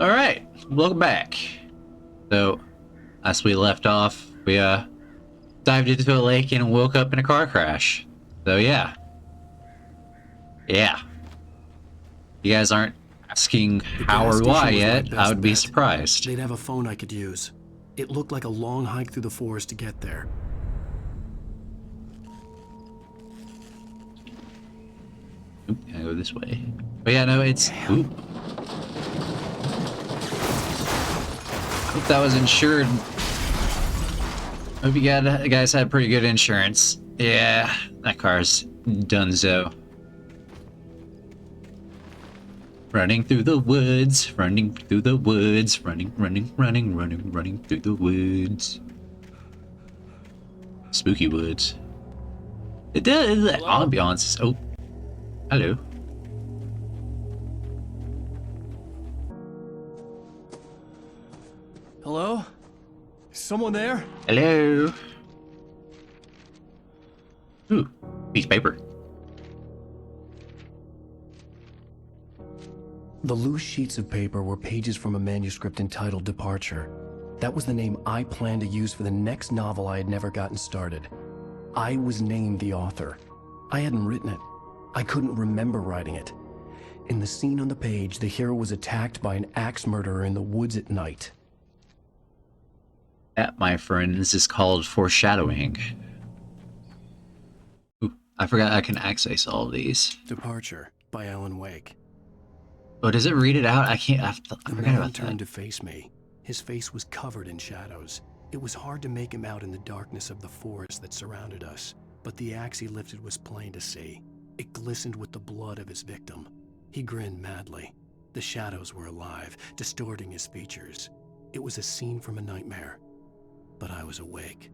Alright, welcome back. So, as we left off, we dived into a lake and woke up in a car crash. So yeah. Yeah. You guys aren't asking how or why yet, I would be surprised. They'd have a phone I could use. It looked like a long hike through the forest to get there. Oop, I go this way. But yeah, no, it's... Oop. Hope that was insured. Hope you guys had pretty good insurance. Yeah, that car's donezo. Running through the woods, running through the woods, running through the woods. Spooky woods. It does. The ambiance is... Oh, hello. Hello? Is someone there? Hello. Ooh, piece of paper. The loose sheets of paper were pages from a manuscript entitled Departure. That was the name I planned to use for the next novel I had never gotten started. I was named the author. I hadn't written it. I couldn't remember writing it. In the scene on the page, the hero was attacked by an axe murderer in the woods at night. That, my friends, is called foreshadowing. Ooh, I forgot I can access all of these. Departure by Alan Wake. Oh, does it read it out? I can't. I forgot The man about turned that. to face me. His face was covered in shadows. It was hard to make him out in the darkness of the forest that surrounded us, but the axe he lifted was plain to see. It glistened with the blood of his victim. He grinned madly. The shadows were alive, distorting his features. It was a scene from a nightmare, but I was awake.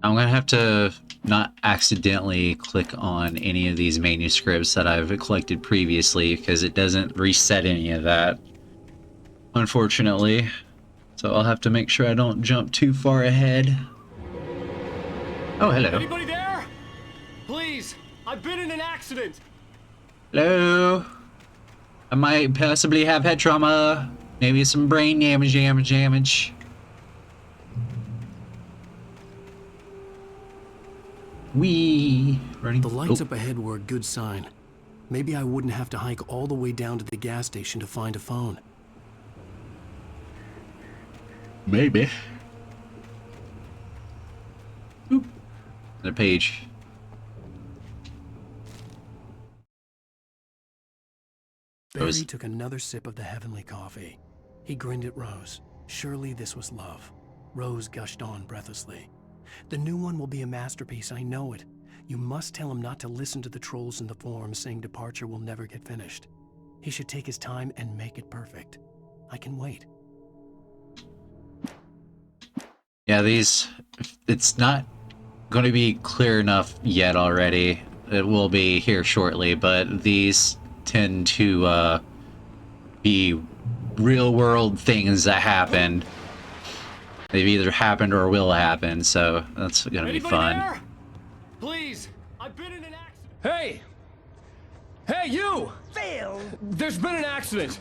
I'm gonna have to not accidentally click on any of these manuscripts that I've collected previously because it doesn't reset any of that, unfortunately. So I'll have to make sure I don't jump too far ahead. Oh, hello. Anybody there? Please, I've been in an accident. Hello. I might possibly have head trauma. Maybe some brain damage. Wee. Running. The lights up ahead were a good sign. Maybe I wouldn't have to hike all the way down to the gas station to find a phone. Maybe. Oop. Another page. Barry took another sip of the heavenly coffee. He grinned at Rose. Surely this was love. Rose gushed on breathlessly. The new one will be a masterpiece, I know it. You must tell him not to listen to the trolls in the forums saying Departure will never get finished. He should take his time and make it perfect. I can wait. Yeah, it's not going to be clear enough yet already. It will be here shortly, but these tend to be real world things that happen. They've either happened or will happen, so that's going to be fun. There? Please, I've been in an accident. Hey! Hey, you! Phil! There's been an accident.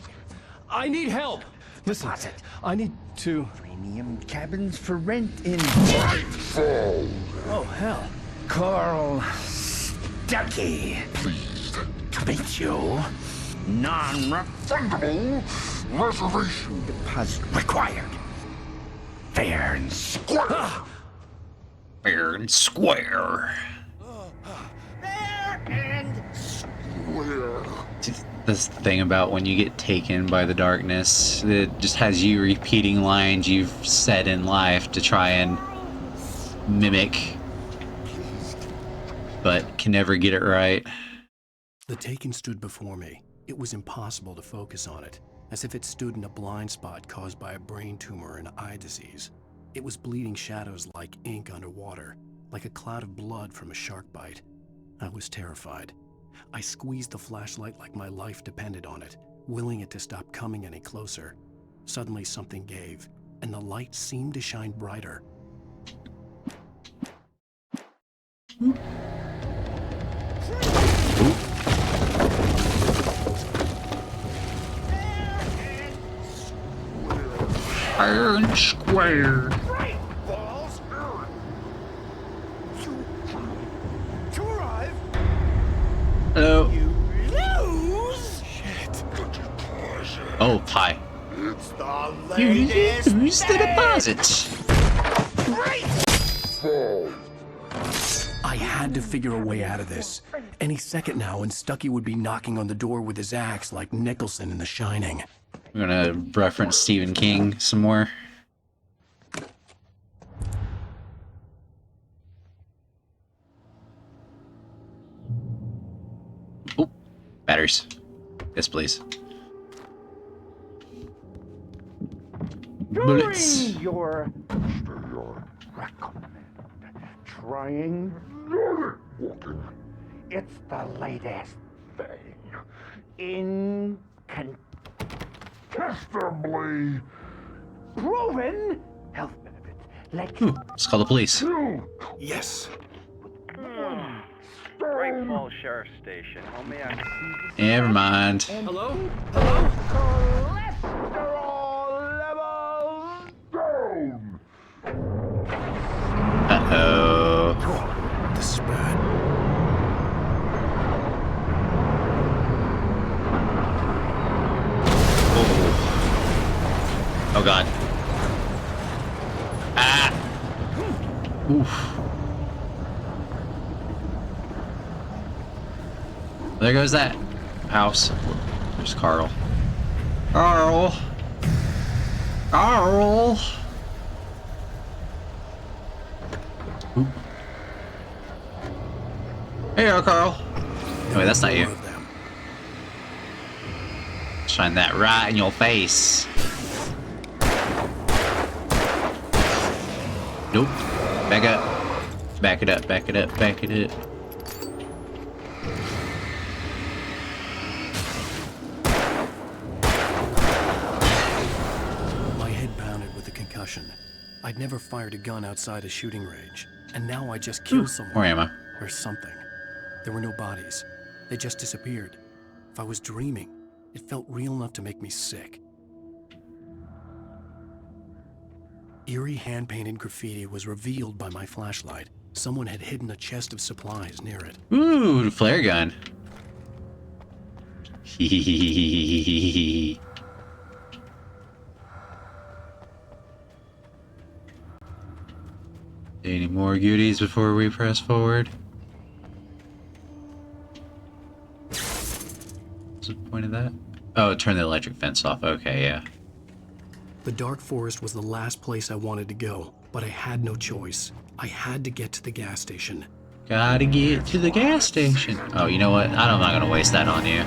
I need help. Listen, Deposit. I need to... Premium cabins for rent in Brightfall. Oh, hell. Carl Stuckey. Pleased to meet you. Non-refundable reservation deposit required. Fair and square. Fair and square. Fair and square. That's the thing about when you get taken by the darkness. It just has you repeating lines you've said in life to try and mimic, but can never get it right. The Taken stood before me. It was impossible to focus on it, as if it stood in a blind spot caused by a brain tumor and eye disease. It was bleeding shadows like ink underwater, like a cloud of blood from a shark bite. I was terrified. I squeezed the flashlight like my life depended on it, willing it to stop coming any closer. Suddenly something gave, and the light seemed to shine brighter. Fair and square. Right, balls. To arrive, Hello. you lose. Oh, hi. It's the You latest use the thing. deposits. I had to figure a way out of this. Any second now, and Stucky would be knocking on the door with his axe like Nicholson in The Shining. We're gonna reference Stephen King some more. Oh, batteries. Yes, please. Bullets. During your recommend trying it's the latest thing. Incontestably proven health benefits. Let you Let's call the police. Yes. Great Falls Sheriff Station. How may I? Never mind. Hello? Hello? cholesterol levels down. Uh-oh. This is bad. Oh, God. Ah! Oof. There goes that house. There's Carl. Carl! Carl! Oop. Hey, Carl. Oh, wait, that's not you. More of them. Shine that right in your face. Nope. Back up. Back it up, back it up, back it up. My head pounded with a concussion. I'd never fired a gun outside a shooting range, and now I just killed someone. More ammo. Or something. There were no bodies. They just disappeared. If I was dreaming, it felt real enough to make me sick. Eerie hand-painted graffiti was revealed by my flashlight. Someone had hidden a chest of supplies near it. Ooh, flare gun. Hehehehe. Any more goodies before we press forward? What's the point of that? Oh, turn the electric fence off. Okay, yeah. The dark forest was the last place I wanted to go, but I had no choice. I had to get to the gas station. Gotta get to the gas station. Oh, you know what? I'm not gonna waste that on you.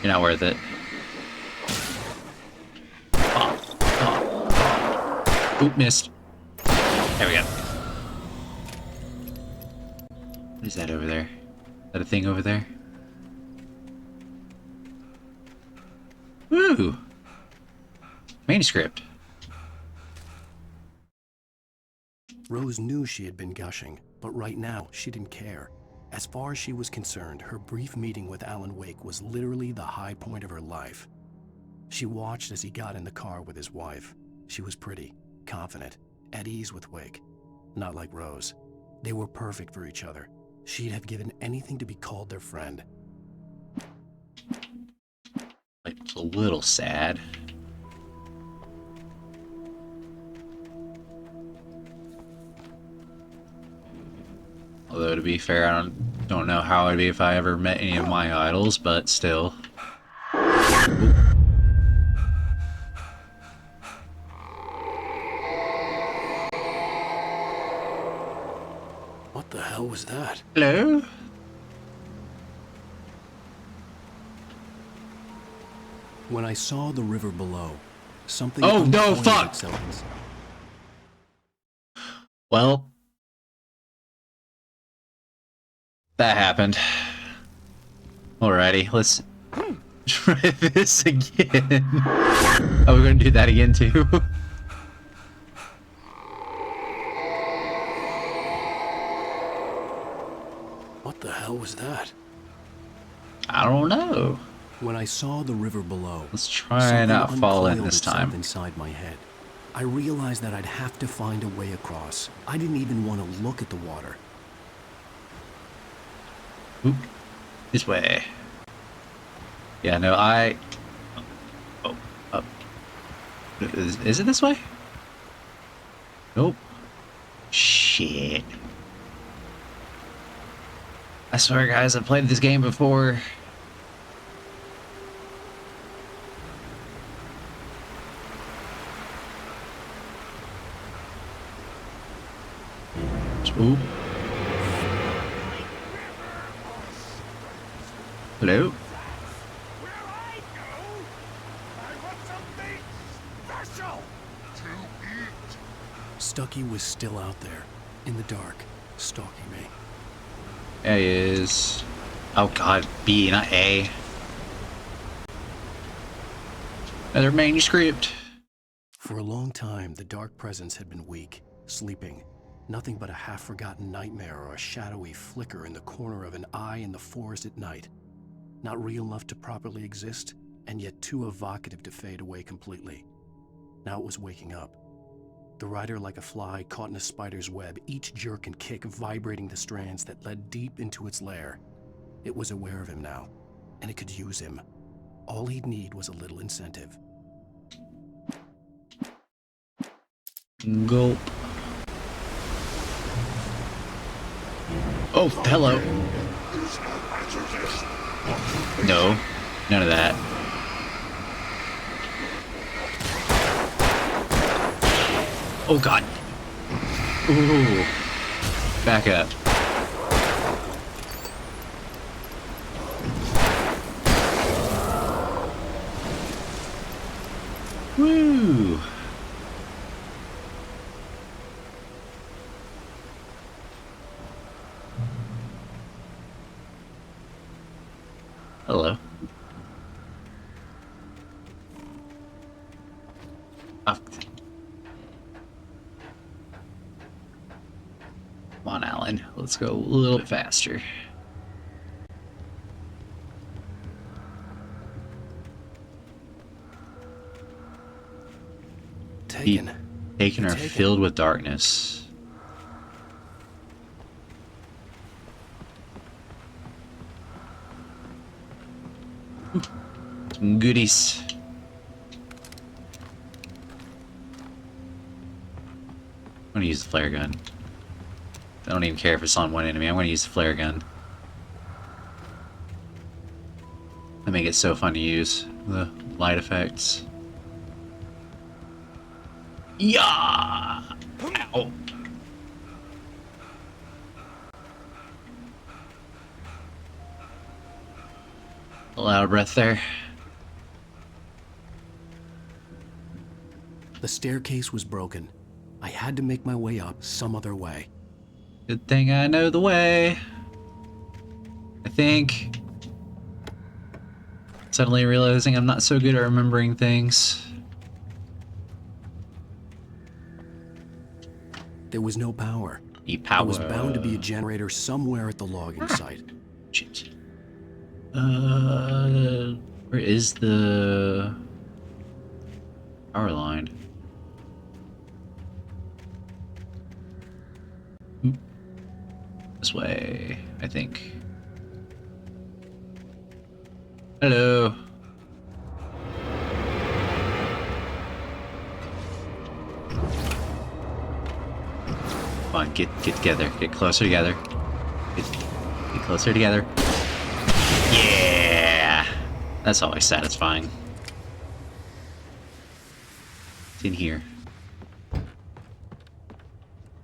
You're not worth it. Oh, oh. Oop, missed. There we go. What is that over there? Is that a thing over there? Woo! Manuscript. Rose knew she had been gushing, but right now she didn't care. As far as she was concerned, her brief meeting with Alan Wake was literally the high point of her life. She watched as he got in the car with his wife. She was pretty, confident, at ease with Wake. Not like Rose. They were perfect for each other. She'd have given anything to be called their friend. It's a little sad. Although to be fair, I don't know how it'd be if I ever met any of my idols, but still. Oop. What the hell was that? Hello? When I saw the river below, something Oh, no, uncoined fuck! itself. Well, that happened. Alrighty, let's try this again. Oh, we're gonna do that again too. What the hell was that? I don't know. When I saw the river below, Let's try something not fall in uncoiled this itself time. inside my head. I realized that I'd have to find a way across. I didn't even want to look at the water. Oop. This way. Yeah, no, Oh, up. Is it this way? Nope. Shit. I swear, guys, I've played this game before. Oop. Hello? Where I go, I want something special to eat. Stucky was still out there, in the dark, stalking me. There he is. Oh god, B, not A. Another manuscript. For a long time, the dark presence had been weak, sleeping. Nothing but a half-forgotten nightmare or a shadowy flicker in the corner of an eye in the forest at night. Not real enough to properly exist, and yet too evocative to fade away completely. Now it was waking up. The rider like a fly caught in a spider's web, each jerk and kick vibrating the strands that led deep into its lair. It was aware of him now, and it could use him. All he'd need was a little incentive. Gulp. Oh, hello. No, none of that. Oh god. Ooh. Back up. Woo. Hello. Oh. Come on, Alan. Let's go a little bit faster. Taken. Taken are Taken. filled with darkness. Ooh, some goodies. I'm gonna use the flare gun. I don't even care if it's on one enemy. I'm gonna use the flare gun. That make it so fun to use. The light effects. Yeah! Ow. A loud breath there. The staircase was broken. I had to make my way up some other way. Good thing I know the way. I think. Suddenly realizing I'm not so good at remembering things. There was no power. Need power. There was bound to be a generator somewhere at the logging site. Shit. Where is the power line? Oop. This way, I think. Hello. Come on, get together. Get closer together. Get closer together. Yeah! That's always satisfying. It's in here.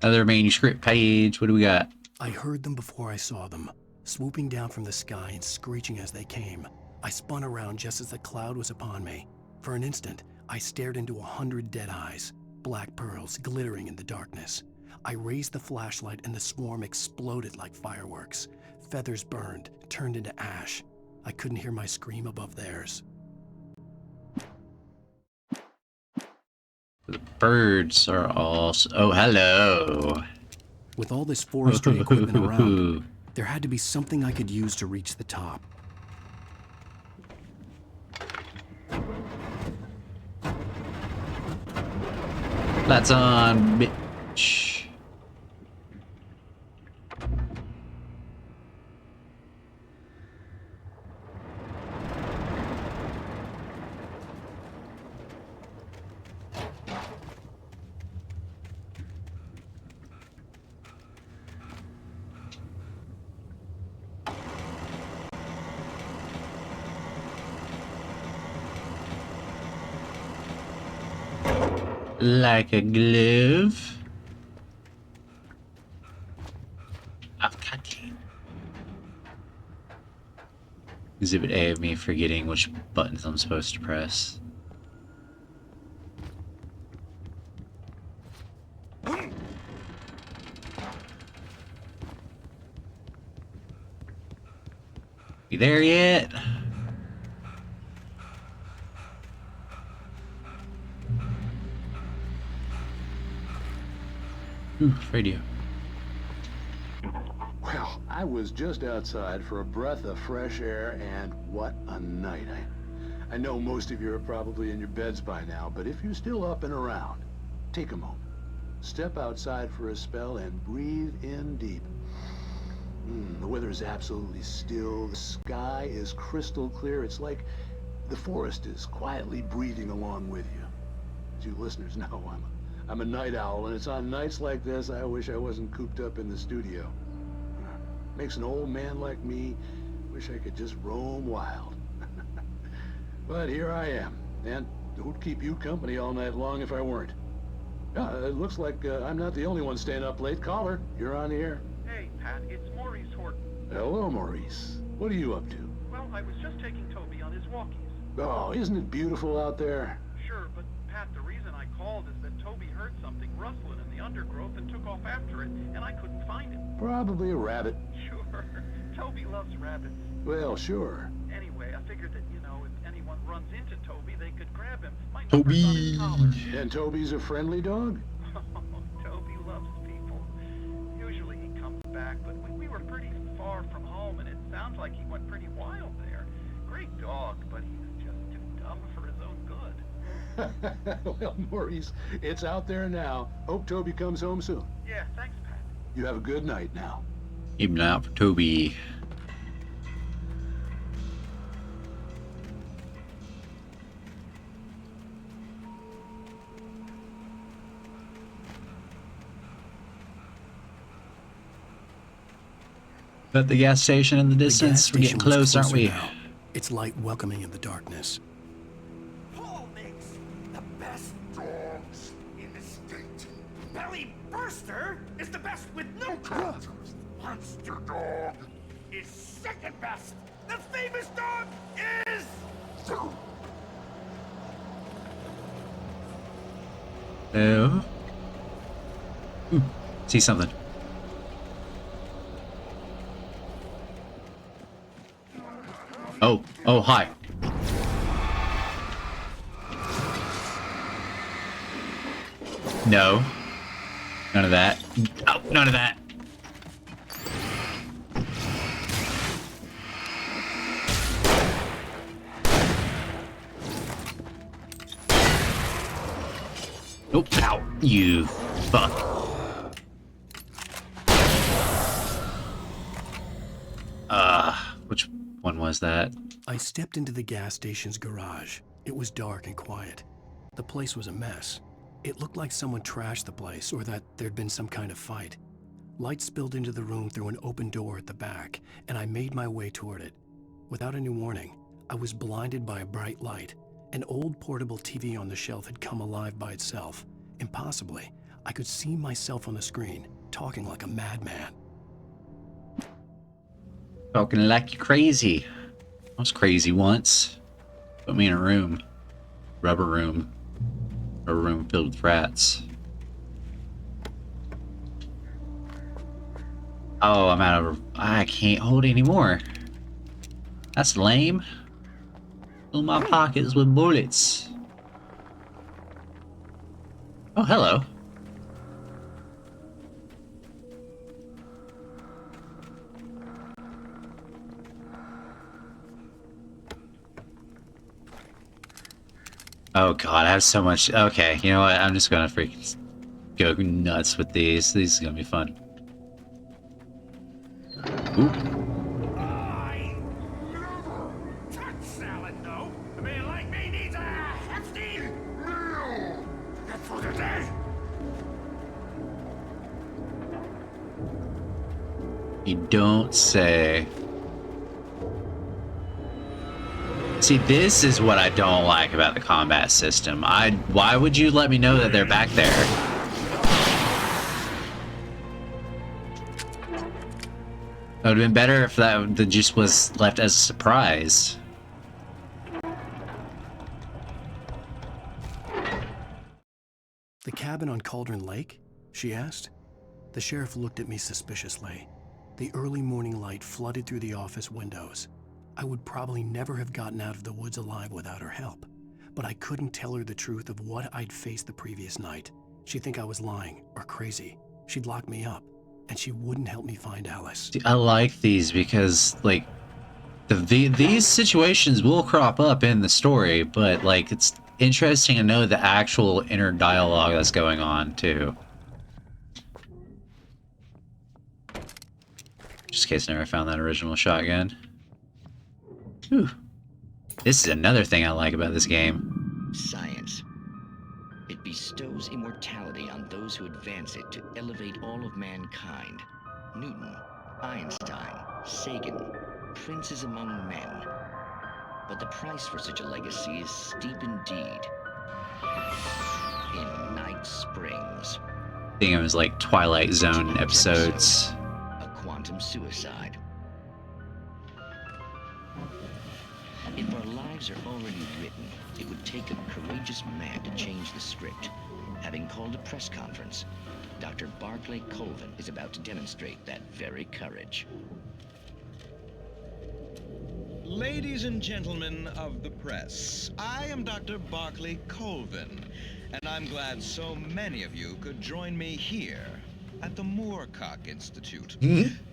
Another manuscript page. What do we got? I heard them before I saw them, swooping down from the sky and screeching as they came. I spun around just as the cloud was upon me. For an instant, I stared into 100 dead eyes, black pearls glittering in the darkness. I raised the flashlight and the swarm exploded like fireworks. Feathers burned, turned into ash. I couldn't hear my scream above theirs. The birds are all... Oh, hello. With all this forestry equipment around, there had to be something I could use to reach the top. That's on, bitch. Like a glove. Avocado. Exhibit A of me forgetting which buttons I'm supposed to press. You there yet? Ooh, radio. Well, I was just outside for a breath of fresh air, and what a night. I know most of you are probably in your beds by now, but if you're still up and around, take a moment. Step outside for a spell and breathe in deep. The weather is absolutely still. The sky is crystal clear. It's like the forest is quietly breathing along with you. As you listeners know, I'm a night owl, and it's on nights like this I wish I wasn't cooped up in the studio. Makes an old man like me wish I could just roam wild. But here I am, and who'd keep you company all night long if I weren't? It looks like I'm not the only one staying up late. Caller, you're on the air. Hey, Pat, it's Maurice Horton. Hello, Maurice. What are you up to? Well, I was just taking Toby on his walkies. Oh, isn't it beautiful out there? Sure, but Pat, the reason I called is that Toby heard something rustling in the undergrowth and took off after it, and I couldn't find him. Probably a rabbit. Sure. Toby loves rabbits. Well, sure. Anyway, I figured that, if anyone runs into Toby, they could grab him. My Toby. number's on his collar. And Toby's a friendly dog? Toby loves people. Usually he comes back, but we were pretty far from home, and it sounds like he went pretty wild there. Great dog, but he was just too dumb for his own good. Well, Maurice, it's out there now. Hope Toby comes home soon. Yeah, thanks, Pat. You have a good night now. Keep an eye out for Toby. At the gas station in the The gas distance, we're getting station was close, aren't closer we? now, its light welcoming in the darkness. Paul makes the best dogs in the state. Belly Burster is the best with no contest. Monster Dog is second best. The famous dog is... Oh. Ooh, see something. Oh, hi. No. None of that. Oh, none of that. Oh, ow, you fuck. Which one was that? I stepped into the gas station's garage. It was dark and quiet. The place was a mess. It looked like someone trashed the place or that there'd been some kind of fight. Light spilled into the room through an open door at the back, and I made my way toward it. Without any warning, I was blinded by a bright light. An old portable TV on the shelf had come alive by itself. Impossibly, I could see myself on the screen, talking like a madman. Talking like you're crazy. I was crazy once. Put me in a room. Rubber room. A room filled with rats. Oh, I'm out of... I can't hold anymore. That's lame. Fill my pockets with bullets. Oh, hello. Oh god, I have so much... Okay, you know what? I'm just gonna freaking go nuts with these. These are gonna be fun. Oop. I never touch salad, though. A man like me needs a hefty meal. That's for the day. You don't say. See, this is what I don't like about the combat system. Why would you let me know that they're back there? It would have been better if that just was left as a surprise. The cabin on Cauldron Lake? She asked. The sheriff looked at me suspiciously. The early morning light flooded through the office windows. I would probably never have gotten out of the woods alive without her help, but I couldn't tell her the truth of what I'd faced the previous night. She'd think I was lying or crazy. She'd lock me up, and she wouldn't help me find Alice. See, I like these because, like, these situations will crop up in the story, but, like, it's interesting to know the actual inner dialogue that's going on, too. Just in case I never found that original shotgun. Whew. This is another thing I like about this game. Science. It bestows immortality on those who advance it to elevate all of mankind. Newton, Einstein, Sagan, princes among men. But the price for such a legacy is steep indeed. In Night Springs. I think it was like Twilight Zone episodes. A quantum suicide. If our lives are already written, it would take a courageous man to change the script. Having called a press conference, Dr. Barclay Colvin is about to demonstrate that very courage. Ladies and gentlemen of the press, I am Dr. Barclay Colvin, and I'm glad so many of you could join me here at the Moorcock Institute.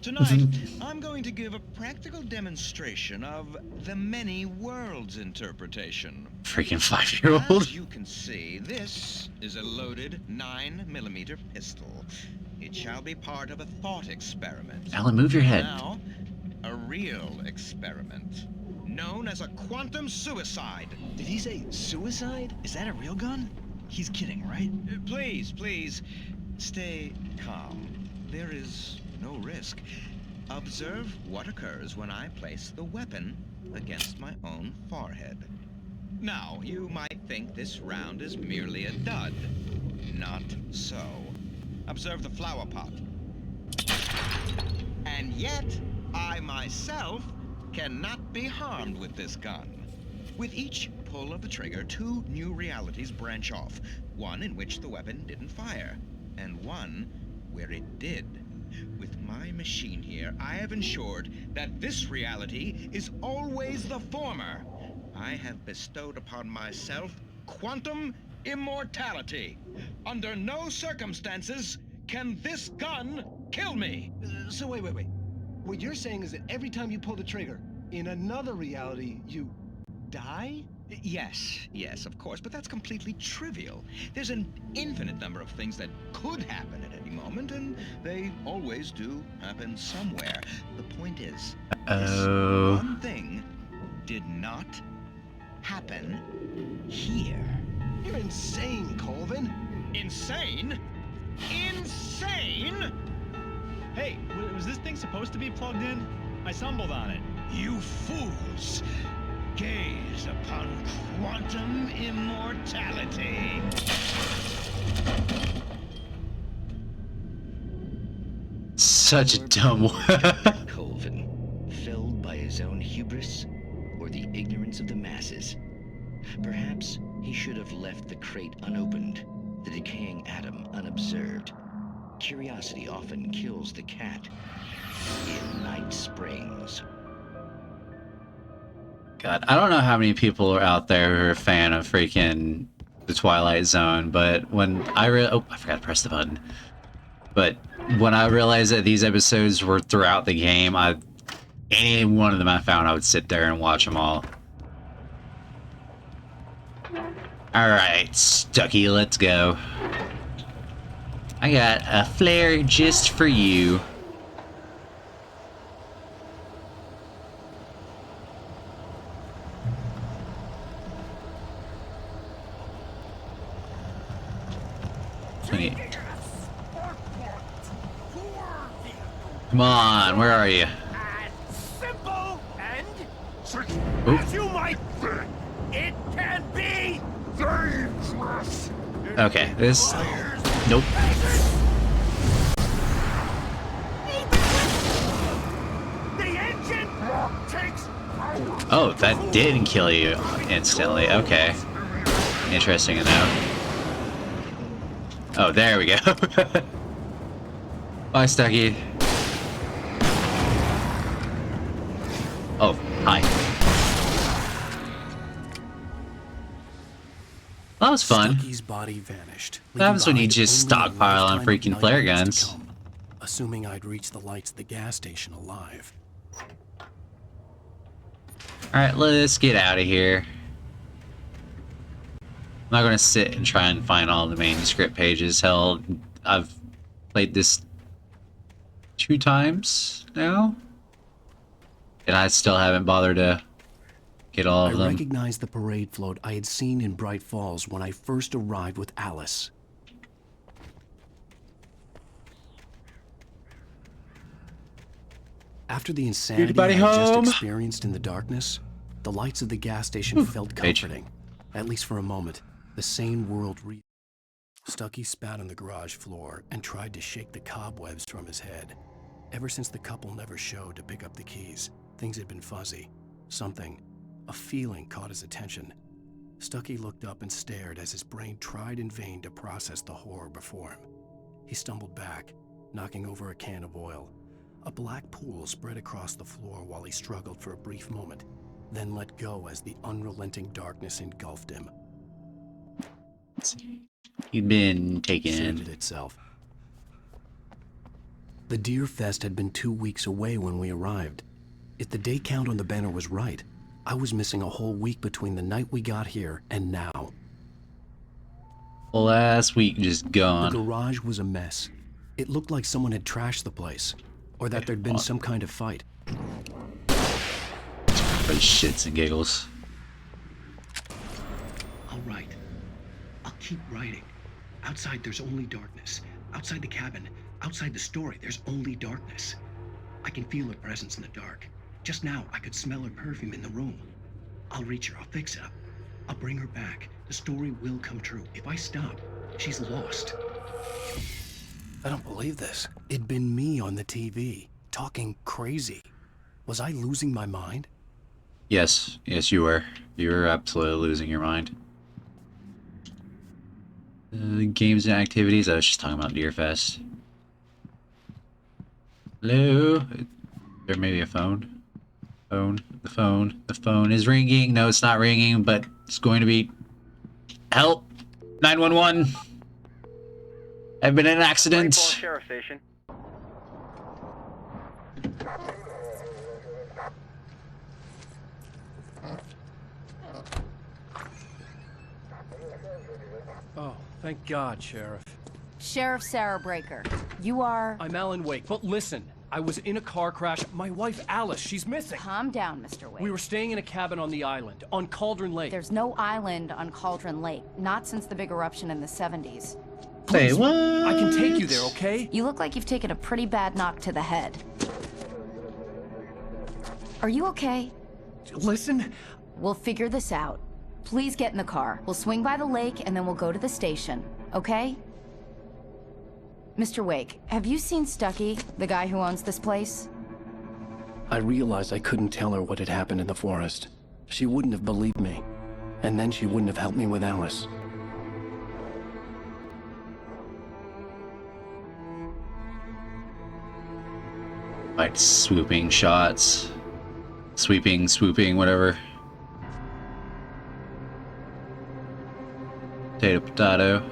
Tonight, I'm going to give a practical demonstration of the many worlds interpretation. Freaking 5-year-old. As you can see, this is a loaded 9mm pistol. It shall be part of a thought experiment. Alan, move your head. Now, a real experiment, known as a quantum suicide. Did he say suicide? Is that a real gun? He's kidding, right? Please, please, stay calm. There is no risk. Observe what occurs when I place the weapon against my own forehead. Now, you might think this round is merely a dud. Not so. Observe the flower pot. And yet, I myself cannot be harmed with this gun. With each pull of the trigger, 2 new realities branch off. One in which the weapon didn't fire, and one where it did. With my machine here, I have ensured that this reality is always the former. I have bestowed upon myself quantum immortality. Under no circumstances can this gun kill me. So wait. What you're saying is that every time you pull the trigger, in another reality, you die? Yes, of course, but that's completely trivial. There's an infinite number of things that could happen at any moment, and they always do happen somewhere. The point is, this one thing did not happen here. You're insane, Colvin. Insane? Insane? Hey, was this thing supposed to be plugged in? I stumbled on it. You fools! Gaze upon quantum immortality. Such a dumb one. Colvin, felled by his own hubris or the ignorance of the masses. Perhaps he should have left the crate unopened, the decaying atom unobserved. Curiosity often kills the cat. In Night Springs. God, I don't know how many people are out there who are a fan of freaking the Twilight Zone, but when I I forgot to press the button. But when I realized that these episodes were throughout the game, any one of them I found, I would sit there and watch them all. Alright, Stucky, let's go. I got a flare just for you. Come on, where are you? Simple and Oop. as you might think, it can be dangerous. Okay, this. Nope. The engine takes Oh, that didn't kill you instantly. Okay. Interesting enough. Oh, there we go. Bye, Stucky. Oh, hi. That was fun. Stucky's body vanished. What happens when you leaving just behind only a stockpile on lifetime of freaking flare nightmares to guns? come, assuming I'd reach the lights of the gas station alive. Alright, let's get out of here. I'm not gonna sit and try and find all the manuscript pages. Hell, I've played this 2 times now, and I still haven't bothered to get all of I them. recognized the parade float I had seen in Bright Falls when I first arrived with Alice. After the insanity Everybody I had just home? experienced in the darkness, the lights of the gas station felt Page. comforting. At least for a moment, the sane world Stucky spat on the garage floor and tried to shake the cobwebs from his head. Ever since the couple never showed to pick up the keys, things had been fuzzy. Something, a feeling caught his attention. Stucky looked up and stared as his brain tried in vain to process the horror before him. He stumbled back, knocking over a can of oil. A black pool spread across the floor while he struggled for a brief moment, then let go as the unrelenting darkness engulfed him. He'd been Sated taken. itself. The Deer Fest had been 2 weeks away when we arrived. If the day count on the banner was right, I was missing a whole week between the night we got here and now. Last week just The gone. garage was a mess. It looked like someone had trashed the place, or that there'd been some kind of fight. For the shits and giggles. I'll write. I'll keep writing. Outside, there's only darkness. Outside the cabin, outside the story, there's only darkness. I can feel her presence in the dark. Just now, I could smell her perfume in the room. I'll reach her. I'll fix it up. I'll bring her back. The story will come true. If I stop, she's lost. I don't believe this. It'd been me on the TV, talking crazy. Was I losing my mind? Yes, yes, you were. You were absolutely losing your mind. Games and activities. I was just talking about Deerfest. Hello? There may be a phone. The phone is ringing. No, it's not ringing, but it's going to be. Help! 911! I've been in an accident. Falls Sheriff Station. Oh, thank God, Sheriff. Sheriff Sarah Breaker. You are... I'm Alan Wake, but listen. I was in a car crash. My wife, Alice, she's missing. Calm down, Mr. Wake. We were staying in a cabin on the island, on Cauldron Lake. There's no island on Cauldron Lake. Not since the big eruption in the 70s. Say what? I can take you there, okay? You look like you've taken a pretty bad knock to the head. Are you okay? Listen. We'll figure this out. Please get in the car. We'll swing by the lake and then we'll go to the station, okay? Mr. Wake, have you seen Stucky, the guy who owns this place? I realized I couldn't tell her what had happened in the forest. She wouldn't have believed me. And then she wouldn't have helped me with Alice. Like swooping shots. Sweeping, swooping, whatever. Potato, potato.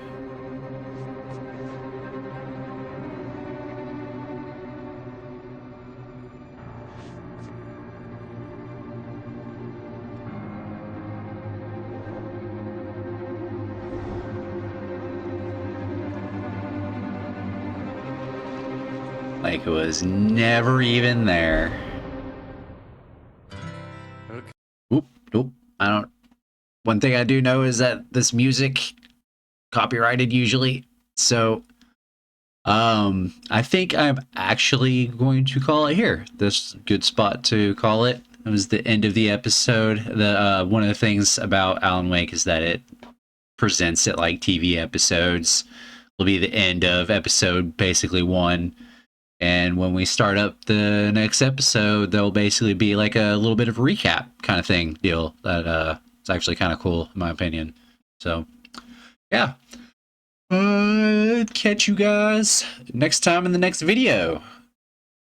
Like it was never even there. Okay. Oop, nope. I don't. One thing I do know is that this music copyrighted usually. So, I think I'm actually going to call it here. This is a good spot to call it. It was the end of the episode. The one of the things about Alan Wake is that it presents it like TV episodes. Will be the end of episode basically 1. And when we start up the next episode, there'll basically be like a little bit of a recap kind of thing deal that it's actually kind of cool in my opinion. So, yeah. Catch you guys next time in the next video.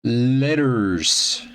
Laters.